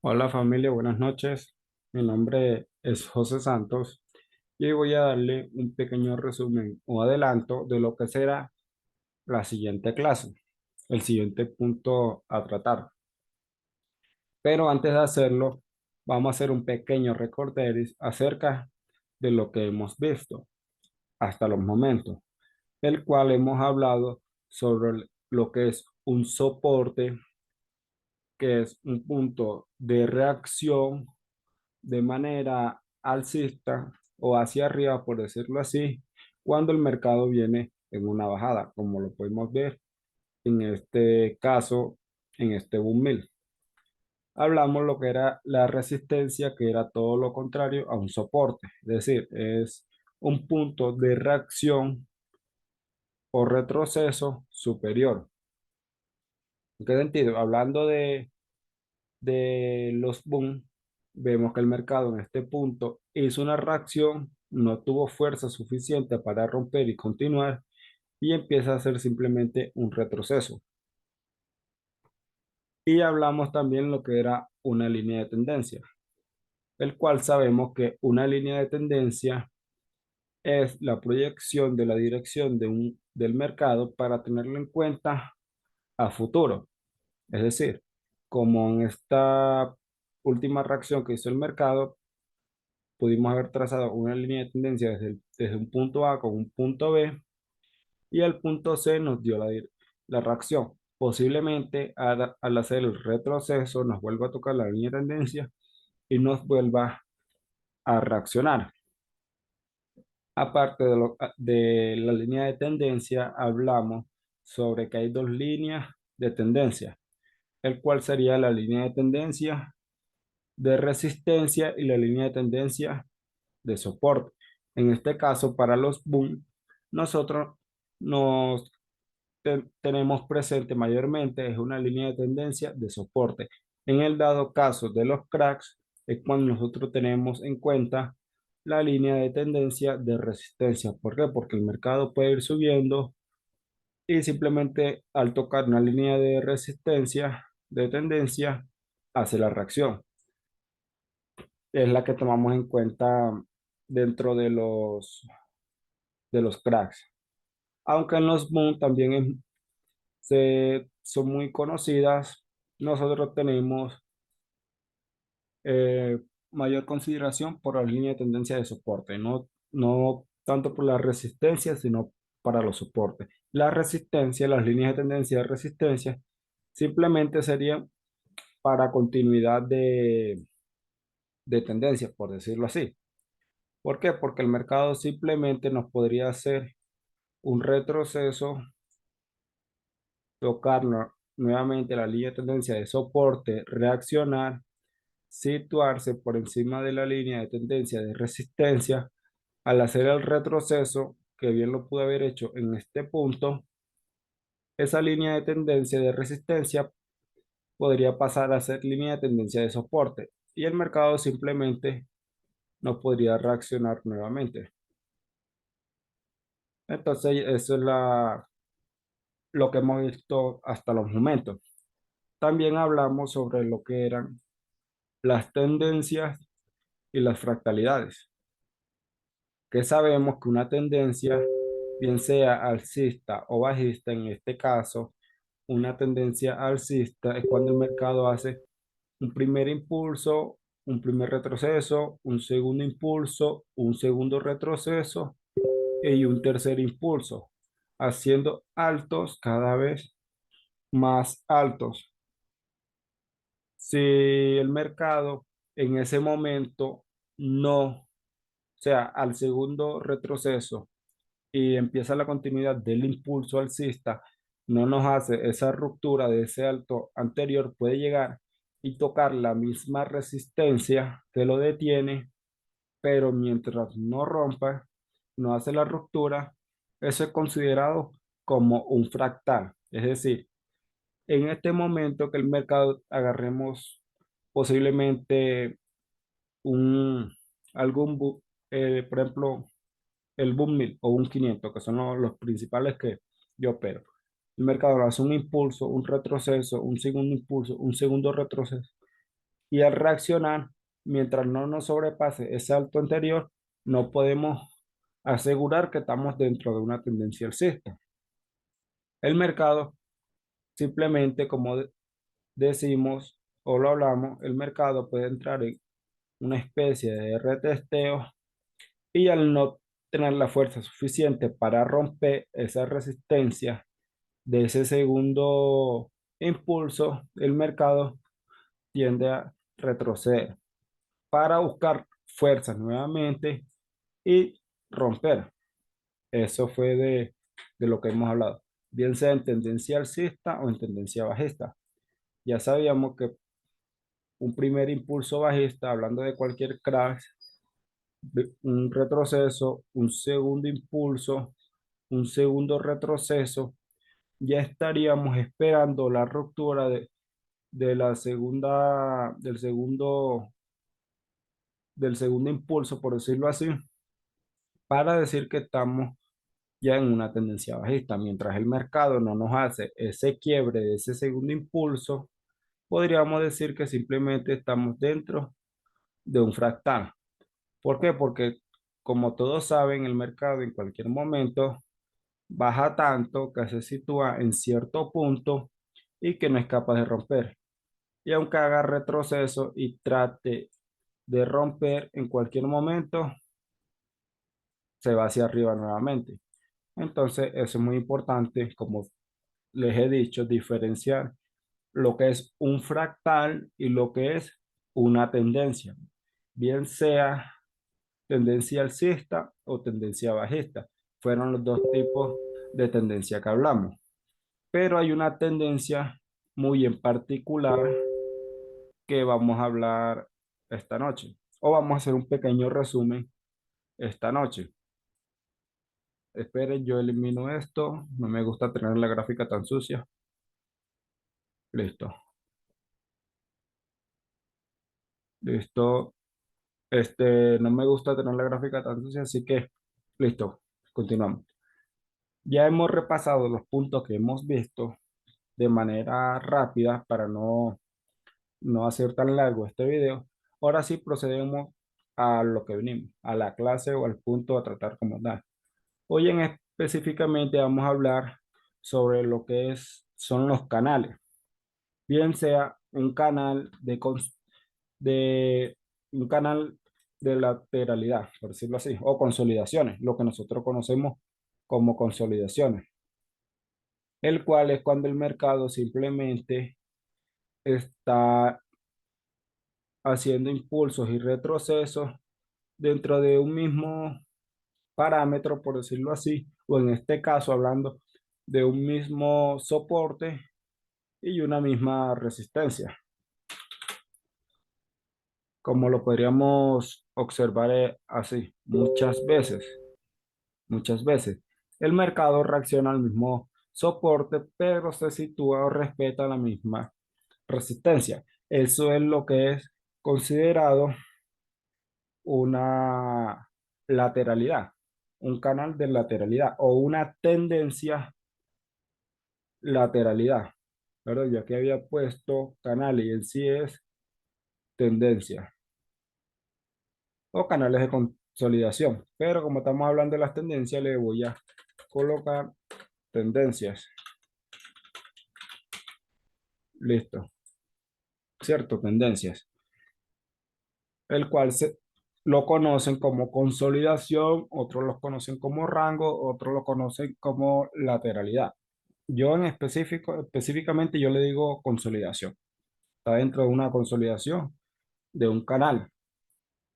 Hola familia, buenas noches. Mi nombre es José Santos y voy a darle un pequeño resumen o adelanto de lo que será la siguiente clase, el siguiente punto a tratar. Pero antes de hacerlo, vamos a hacer un pequeño recorderis acerca de lo que hemos visto hasta los momentos, el cual hemos hablado sobre lo que es un soporte, que es un punto de reacción de manera alcista o hacia arriba, por decirlo así, cuando el mercado viene en una bajada, como lo podemos ver en este caso, en este boom mill. Hablamos lo que era la resistencia, que era todo lo contrario a un soporte, es decir, es un punto de reacción o retroceso superior. ¿En qué sentido? Hablando de los boom, vemos que el mercado en este punto hizo una reacción, no tuvo fuerza suficiente para romper y continuar y empieza a hacer simplemente un retroceso. Y hablamos también lo que era una línea de tendencia, el cual sabemos que una línea de tendencia es la proyección de la dirección del mercado para tenerlo en cuenta a futuro. Es decir, como en esta última reacción que hizo el mercado, pudimos haber trazado una línea de tendencia desde un punto A con un punto B y el punto C nos dio la reacción. Posiblemente al hacer el retroceso nos vuelva a tocar la línea de tendencia y nos vuelva a reaccionar. Aparte de la línea de tendencia, hablamos sobre que hay dos líneas de tendencia, el cual sería la línea de tendencia de resistencia y la línea de tendencia de soporte. En este caso, para los boom, nosotros nos tenemos presente mayormente es una línea de tendencia de soporte. En el dado caso de los cracks, es cuando nosotros tenemos en cuenta la línea de tendencia de resistencia. ¿Por qué? Porque el mercado puede ir subiendo y simplemente al tocar una línea de resistencia, de tendencia, hace la reacción. Es la que tomamos en cuenta dentro de los cracks. Aunque en los boom también son muy conocidas, nosotros tenemos eh, mayor consideración por la línea de tendencia de soporte, no tanto por la resistencia, sino para los soportes. La resistencia, las líneas de tendencia de resistencia, simplemente serían para continuidad de tendencia, por decirlo así. ¿Por qué? Porque el mercado simplemente nos podría hacer un retroceso, tocar nuevamente la línea de tendencia de soporte, reaccionar, situarse por encima de la línea de tendencia de resistencia. Al hacer el retroceso, que bien lo pudo haber hecho en este punto, esa línea de tendencia de resistencia podría pasar a ser línea de tendencia de soporte y el mercado simplemente no podría reaccionar nuevamente. Entonces, eso es lo que hemos visto hasta los momentos. También hablamos sobre lo que eran las tendencias y las fractalidades, que sabemos que una tendencia, bien sea alcista o bajista, en este caso, una tendencia alcista es cuando el mercado hace un primer impulso, un primer retroceso, un segundo impulso, un segundo retroceso y un tercer impulso, haciendo altos cada vez más altos. Si el mercado en ese momento no, o sea, al segundo retroceso y empieza la continuidad del impulso alcista, no nos hace esa ruptura de ese alto anterior, puede llegar y tocar la misma resistencia que lo detiene, pero mientras no rompa, no hace la ruptura, eso es considerado como un fractal. Es decir, en este momento que el mercado agarremos posiblemente un, por ejemplo, el boom 1000 o un 500 que son los principales que yo opero. El mercado hace un impulso, un retroceso, un segundo impulso, un segundo retroceso. Y al reaccionar, mientras no nos sobrepase ese alto anterior, no podemos asegurar que estamos dentro de una tendencia alcista. El mercado simplemente, como decimos o lo hablamos, el mercado puede entrar en una especie de retesteo y al no tener la fuerza suficiente para romper esa resistencia de ese segundo impulso, el mercado tiende a retroceder para buscar fuerzas nuevamente y romper. Eso fue de lo que hemos hablado, bien sea en tendencia alcista o en tendencia bajista. Ya sabíamos que un primer impulso bajista, hablando de cualquier crash, un retroceso, un segundo impulso, un segundo retroceso, ya estaríamos esperando la ruptura de la segunda, del segundo impulso, por decirlo así, para decir que estamos ya en una tendencia bajista. Mientras el mercado no nos hace ese quiebre de ese segundo impulso, podríamos decir que simplemente estamos dentro de un fractal. ¿Por qué? Porque como todos saben, el mercado en cualquier momento baja tanto que se sitúa en cierto punto y que no es capaz de romper. Y aunque haga retroceso y trate de romper en cualquier momento, se va hacia arriba nuevamente. Entonces, eso es muy importante, como les he dicho, diferenciar lo que es un fractal y lo que es una tendencia, bien sea tendencia alcista o tendencia bajista. Fueron los dos tipos de tendencia que hablamos. Pero hay una tendencia muy en particular que vamos a hablar esta noche. O vamos a hacer un pequeño resumen esta noche. Esperen, yo elimino esto. No me gusta tener la gráfica tan sucia. Listo. Listo. No me gusta tener la gráfica tan sucia, así que listo. Continuamos. Ya hemos repasado los puntos que hemos visto de manera rápida para no hacer tan largo este video. Ahora sí procedemos a lo que venimos, a la clase o al punto a tratar como tal. Hoy en específicamente vamos a hablar sobre lo que son los canales, bien sea un canal de un canal de lateralidad, por decirlo así, o consolidaciones, lo que nosotros conocemos como consolidaciones, el cual es cuando el mercado simplemente está haciendo impulsos y retrocesos dentro de un mismo parámetro, por decirlo así, o en este caso hablando de un mismo soporte y una misma resistencia, como lo podríamos observar así muchas veces. El mercado reacciona al mismo soporte, pero se sitúa o respeta la misma resistencia. Eso es lo que es considerado una lateralidad, un canal de lateralidad o una tendencia lateralidad. ¿Verdad? Yo aquí había puesto canal y en sí es tendencia o canales de consolidación. Pero como estamos hablando de las tendencias, le voy a colocar tendencias. Listo. ¿Cierto? Tendencias. El cual lo conocen como consolidación, otros lo conocen como rango, otros lo conocen como lateralidad. Yo en específicamente yo le digo consolidación. Está dentro de una consolidación de un canal,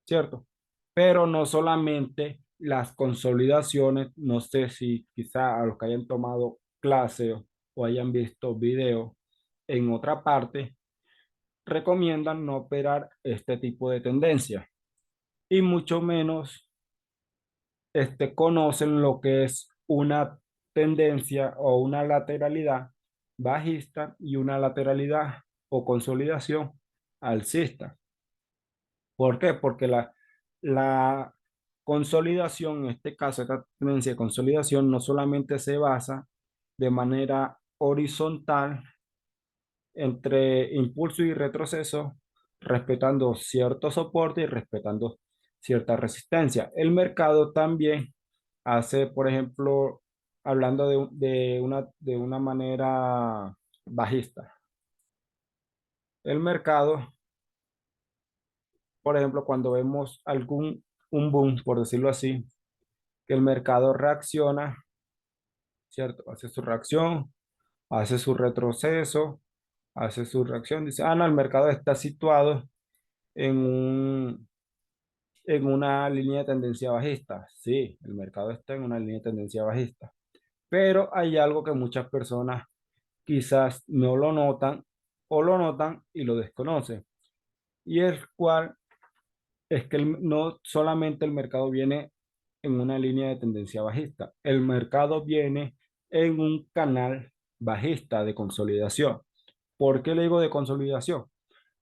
¿cierto? Pero no solamente las consolidaciones, no sé si quizá a los que hayan tomado clase o hayan visto video en otra parte, recomiendan no operar este tipo de tendencia y mucho menos conocen lo que es una tendencia o una lateralidad bajista y una lateralidad o consolidación alcista. ¿Por qué? Porque la consolidación, en este caso, esta tendencia de consolidación no solamente se basa de manera horizontal entre impulso y retroceso respetando cierto soporte y respetando cierta resistencia. El mercado también hace, por ejemplo, hablando de una manera bajista. El mercado, por ejemplo, cuando vemos un boom, por decirlo así, que el mercado reacciona, ¿cierto? Hace su reacción, hace su retroceso, hace su reacción, dice, ah, no, el mercado está situado en en una línea de tendencia bajista. Sí, el mercado está en una línea de tendencia bajista, pero hay algo que muchas personas quizás no lo notan o lo notan y lo desconocen. Y el cual es que no solamente el mercado viene en una línea de tendencia bajista, el mercado viene en un canal bajista de consolidación. ¿Por qué le digo de consolidación?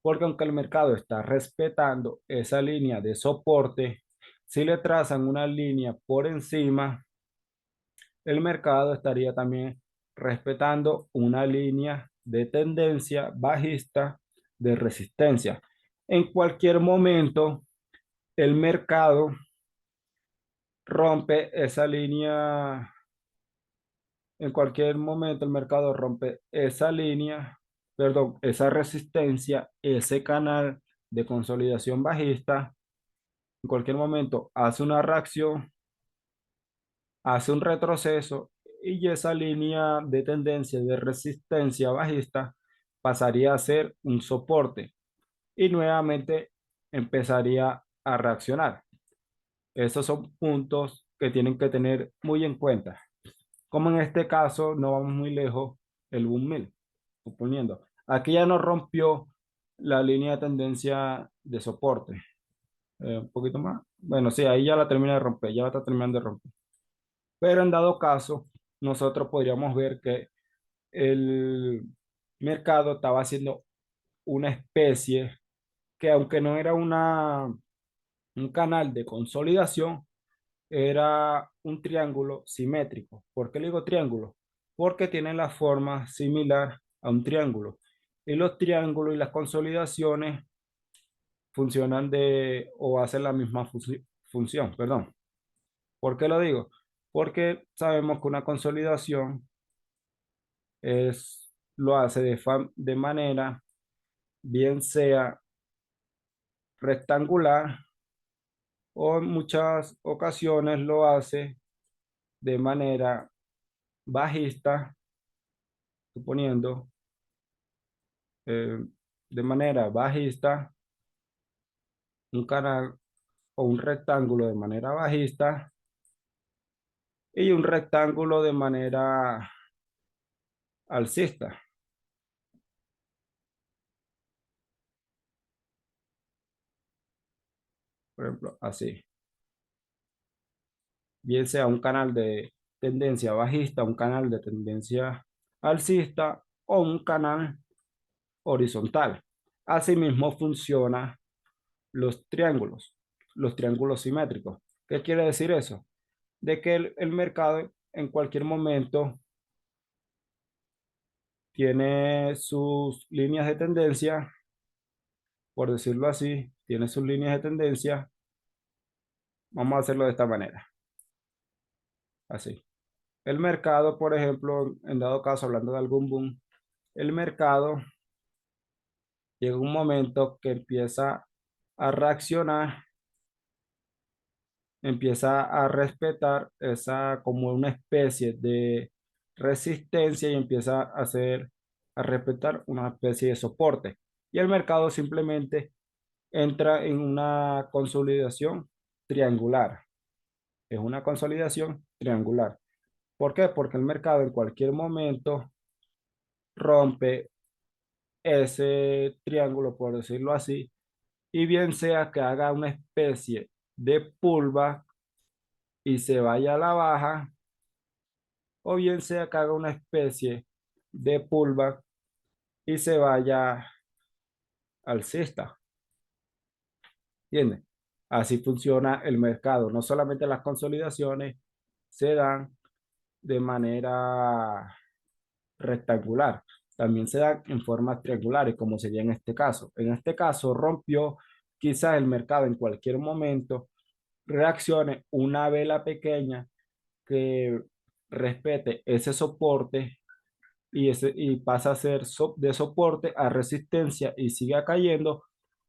Porque aunque el mercado está respetando esa línea de soporte, si le trazan una línea por encima, el mercado estaría también respetando una línea de tendencia bajista de resistencia. En cualquier momento, el mercado rompe esa línea, en cualquier momento el mercado rompe esa línea, perdón, esa resistencia, ese canal de consolidación bajista, en cualquier momento hace una reacción, hace un retroceso y esa línea de tendencia de resistencia bajista pasaría a ser un soporte y nuevamente empezaría a reaccionar. Esos son puntos que tienen que tener muy en cuenta. Como en este caso, no vamos muy lejos, el boom 1000, suponiendo. Aquí ya no rompió la línea de tendencia de soporte. Un poquito más. Bueno, sí, ahí ya la termina de romper, ya la está terminando de romper. Pero en dado caso, nosotros podríamos ver que el mercado estaba haciendo una especie que aunque no era un canal de consolidación, era un triángulo simétrico. ¿Por qué le digo triángulo? Porque tiene la forma similar a un triángulo. Y los triángulos y las consolidaciones funcionan o hacen la misma función, perdón. ¿Por qué lo digo? Porque sabemos que una consolidación lo hace de manera, bien sea rectangular o en muchas ocasiones lo hace de manera bajista, suponiendo, eh, de manera bajista, un canal o un rectángulo de manera bajista y un rectángulo de manera alcista, por ejemplo, así. Bien sea un canal de tendencia bajista, un canal de tendencia alcista o un canal horizontal. Asimismo funciona los triángulos simétricos. ¿Qué quiere decir eso? De que el mercado en cualquier momento tiene sus líneas de tendencia, por decirlo así, tiene sus líneas de tendencia. Vamos a hacerlo de esta manera, así. El mercado, por ejemplo, en dado caso, hablando de algún boom, el mercado llega un momento que empieza a reaccionar, empieza a respetar esa como una especie de resistencia y empieza a respetar una especie de soporte. Y el mercado simplemente entra en una consolidación triangular. Es una consolidación triangular. ¿Por qué? Porque el mercado en cualquier momento rompe ese triángulo, por decirlo así, y bien sea que haga una especie de pullback y se vaya a la baja, o bien sea que haga una especie de pullback y se vaya alcista. ¿Entiendes? Así funciona el mercado. No solamente las consolidaciones se dan de manera rectangular, también se dan en formas triangulares, como sería en este caso. En este caso rompió quizás el mercado en cualquier momento, reaccione una vela pequeña que respete ese soporte y pasa a ser de soporte a resistencia y siga cayendo,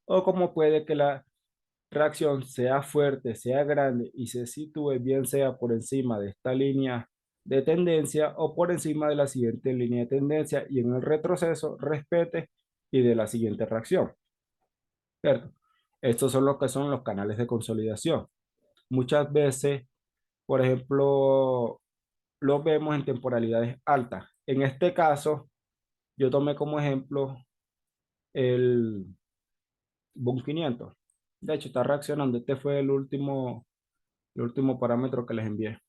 o como puede que la reacción sea fuerte, sea grande y se sitúe bien sea por encima de esta línea de tendencia o por encima de la siguiente línea de tendencia y en el retroceso respete y de la siguiente reacción, ¿cierto? Estos son los que son los canales de consolidación. Muchas veces, por ejemplo, los vemos en temporalidades altas. En este caso, yo tomé como ejemplo el Boom 500. De hecho, está reaccionando. Este fue el último parámetro que les envié.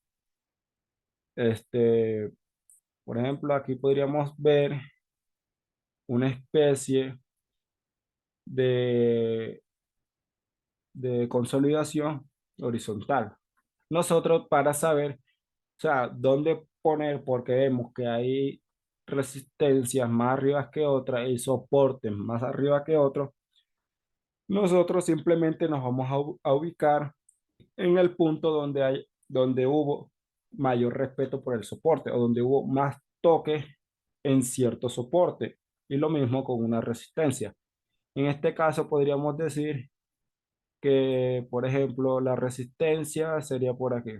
Este, por ejemplo, aquí podríamos ver una especie de, de consolidación horizontal. Nosotros para saber, o sea, dónde poner, porque vemos que hay resistencias más arriba que otras y soportes más arriba que otros, nosotros simplemente nos vamos a ubicar en el punto donde hubo mayor respeto por el soporte o donde hubo más toques en cierto soporte. Y lo mismo con una resistencia. En este caso podríamos decir que, por ejemplo, la resistencia sería por aquí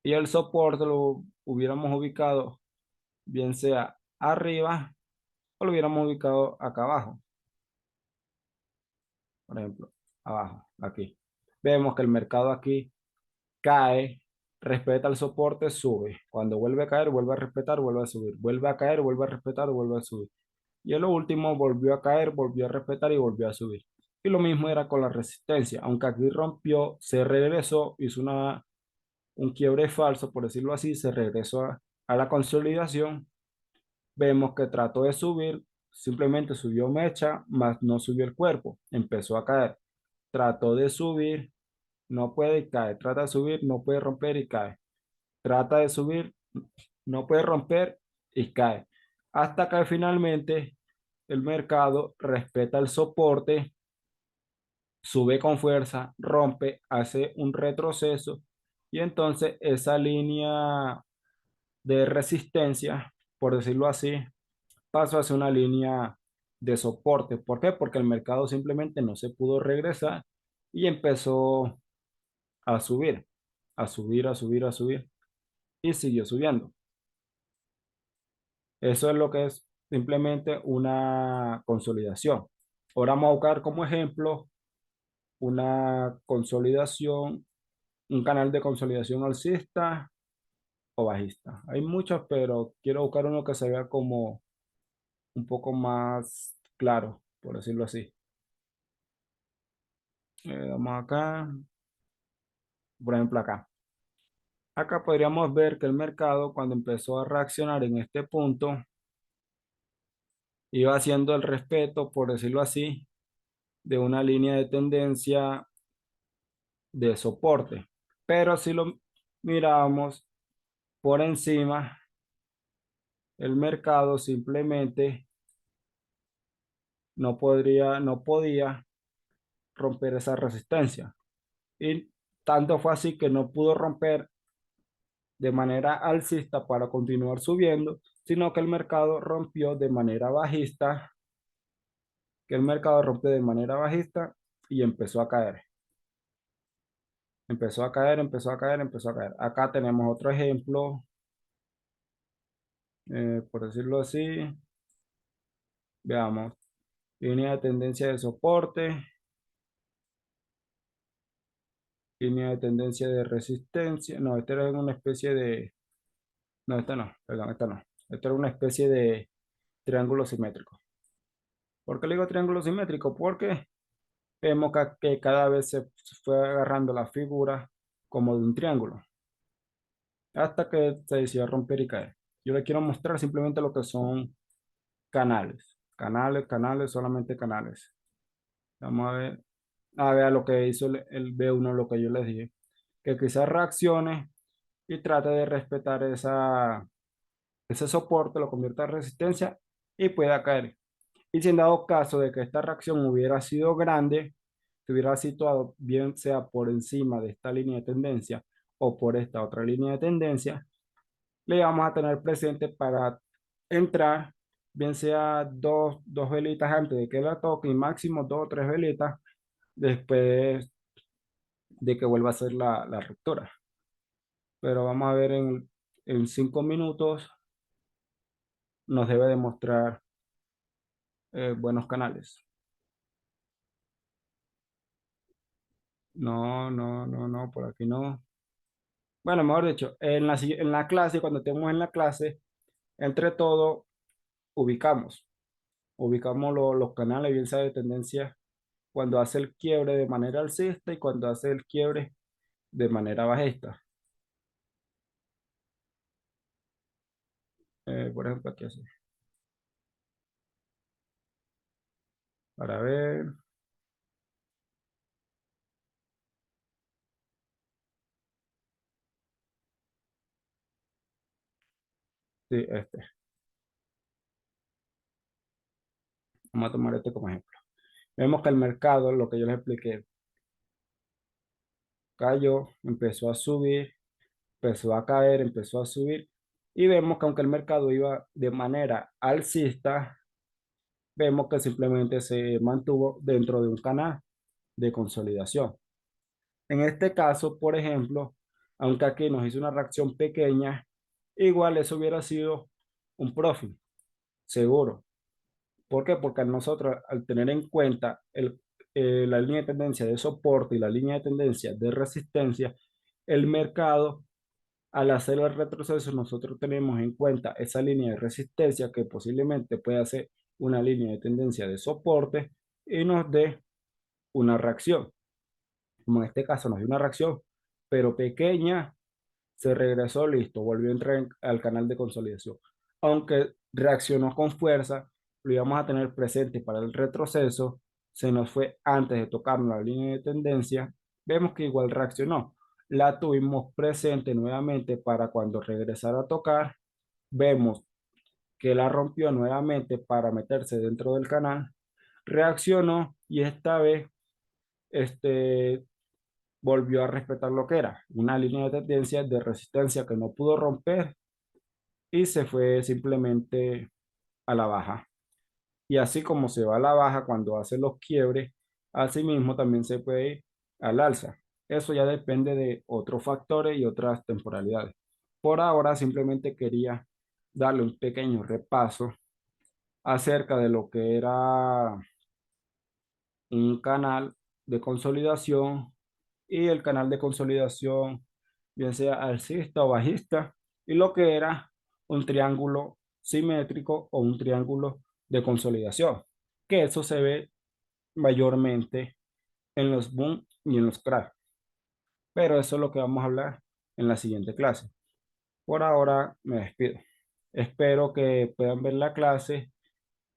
y el soporte lo hubiéramos ubicado bien sea arriba o lo hubiéramos ubicado acá abajo, por ejemplo, abajo, aquí. Vemos que el mercado aquí cae, respeta el soporte, sube. Cuando vuelve a caer, vuelve a respetar, vuelve a subir. Vuelve a caer, vuelve a respetar, vuelve a subir. Y en lo último volvió a caer, volvió a respetar y volvió a subir. Y lo mismo era con la resistencia. Aunque aquí rompió, se regresó, hizo un quiebre falso, por decirlo así, se regresó a la consolidación. Vemos que trató de subir, simplemente subió mecha, más no subió el cuerpo. Empezó a caer. Trató de subir, no puede y cae. Trata de subir, no puede romper y cae. Trata de subir, no puede romper y cae. Hasta que finalmente el mercado respeta el soporte, sube con fuerza, rompe, hace un retroceso y entonces esa línea de resistencia, por decirlo así, pasó a ser una línea de soporte. ¿Por qué? Porque el mercado simplemente no se pudo regresar y empezó a subir, a subir, a subir, a subir y siguió subiendo. Eso es lo que es simplemente una consolidación. Ahora vamos a buscar como ejemplo una consolidación, un canal de consolidación alcista o bajista. Hay muchos, pero quiero buscar uno que se vea como un poco más claro, por decirlo así. Vamos acá, por ejemplo acá. Acá podríamos ver que el mercado cuando empezó a reaccionar en este punto iba haciendo el respeto, por decirlo así, de una línea de tendencia de soporte. Pero si lo miramos por encima, el mercado simplemente no podía romper esa resistencia. Y tanto fue así que no pudo romper de manera alcista para continuar subiendo, sino que el mercado rompió de manera bajista, que el mercado rompió de manera bajista y empezó a caer. Empezó a caer, empezó a caer, empezó a caer. Acá tenemos otro ejemplo, por decirlo así. Veamos, línea de tendencia de soporte, línea de tendencia de resistencia. No, esta era una especie de... No, esta no, perdón, esta no. Esta era una especie de triángulo simétrico. ¿Por qué le digo triángulo simétrico? Porque vemos que cada vez se fue agarrando la figura como de un triángulo, hasta que se decidió romper y caer. Yo le quiero mostrar simplemente lo que son canales. Canales, canales, solamente canales. Vamos a ver lo que hizo el B1, lo que yo les dije. Que quizás reaccione y trate de respetar ese soporte lo convierta en resistencia y pueda caer. Y si en dado caso de que esta reacción hubiera sido grande, se hubiera situado bien sea por encima de esta línea de tendencia o por esta otra línea de tendencia, le vamos a tener presente para entrar, bien sea dos velitas antes de que la toque y máximo dos o tres velitas después de que vuelva a hacer la ruptura. Pero vamos a ver en 5 minutos nos debe demostrar buenos canales. No, no, no, no, por aquí no. Bueno, mejor dicho, en la clase, cuando estemos en la clase, entre todo, ubicamos. Ubicamos los canales, bien sea de tendencia, cuando hace el quiebre de manera alcista y cuando hace el quiebre de manera bajista. Por ejemplo, aquí así. Para ver, sí, este. Vamos a tomar este como ejemplo. Vemos que el mercado, lo que yo les expliqué, cayó, empezó a subir, empezó a caer, empezó a subir. Y vemos que aunque el mercado iba de manera alcista, vemos que simplemente se mantuvo dentro de un canal de consolidación. En este caso, por ejemplo, aunque aquí nos hizo una reacción pequeña, igual eso hubiera sido un profit, seguro. ¿Por qué? Porque nosotros, al tener en cuenta la línea de tendencia de soporte y la línea de tendencia de resistencia, el mercado, al hacer el retroceso, nosotros tenemos en cuenta esa línea de resistencia que posiblemente pueda ser una línea de tendencia de soporte y nos dé una reacción. Como en este caso nos dio una reacción, pero pequeña, se regresó, listo, volvió a entrar al canal de consolidación. Aunque reaccionó con fuerza, lo íbamos a tener presente para el retroceso, se nos fue antes de tocar la línea de tendencia, vemos que igual reaccionó. La tuvimos presente nuevamente para cuando regresara a tocar, vemos que la rompió nuevamente para meterse dentro del canal, reaccionó y esta vez este, volvió a respetar lo que era una línea de tendencia de resistencia que no pudo romper y se fue simplemente a la baja. Y así como se va a la baja cuando hace los quiebres, asimismo también se puede ir al alza. Eso ya depende de otros factores y otras temporalidades. Por ahora simplemente quería darle un pequeño repaso acerca de lo que era un canal de consolidación y el canal de consolidación, bien sea alcista o bajista, y lo que era un triángulo simétrico o un triángulo de consolidación, que eso se ve mayormente en los boom y en los crash, pero eso es lo que vamos a hablar en la siguiente clase. Por ahora me despido. Espero que puedan ver la clase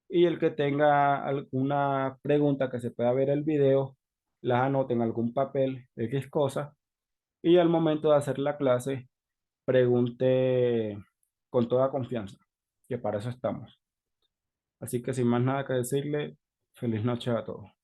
y el que tenga alguna pregunta que se pueda ver el video, las anote en algún papel, X cosa, y al momento de hacer la clase, pregunte con toda confianza, que para eso estamos. Así que sin más nada que decirle, feliz noche a todos.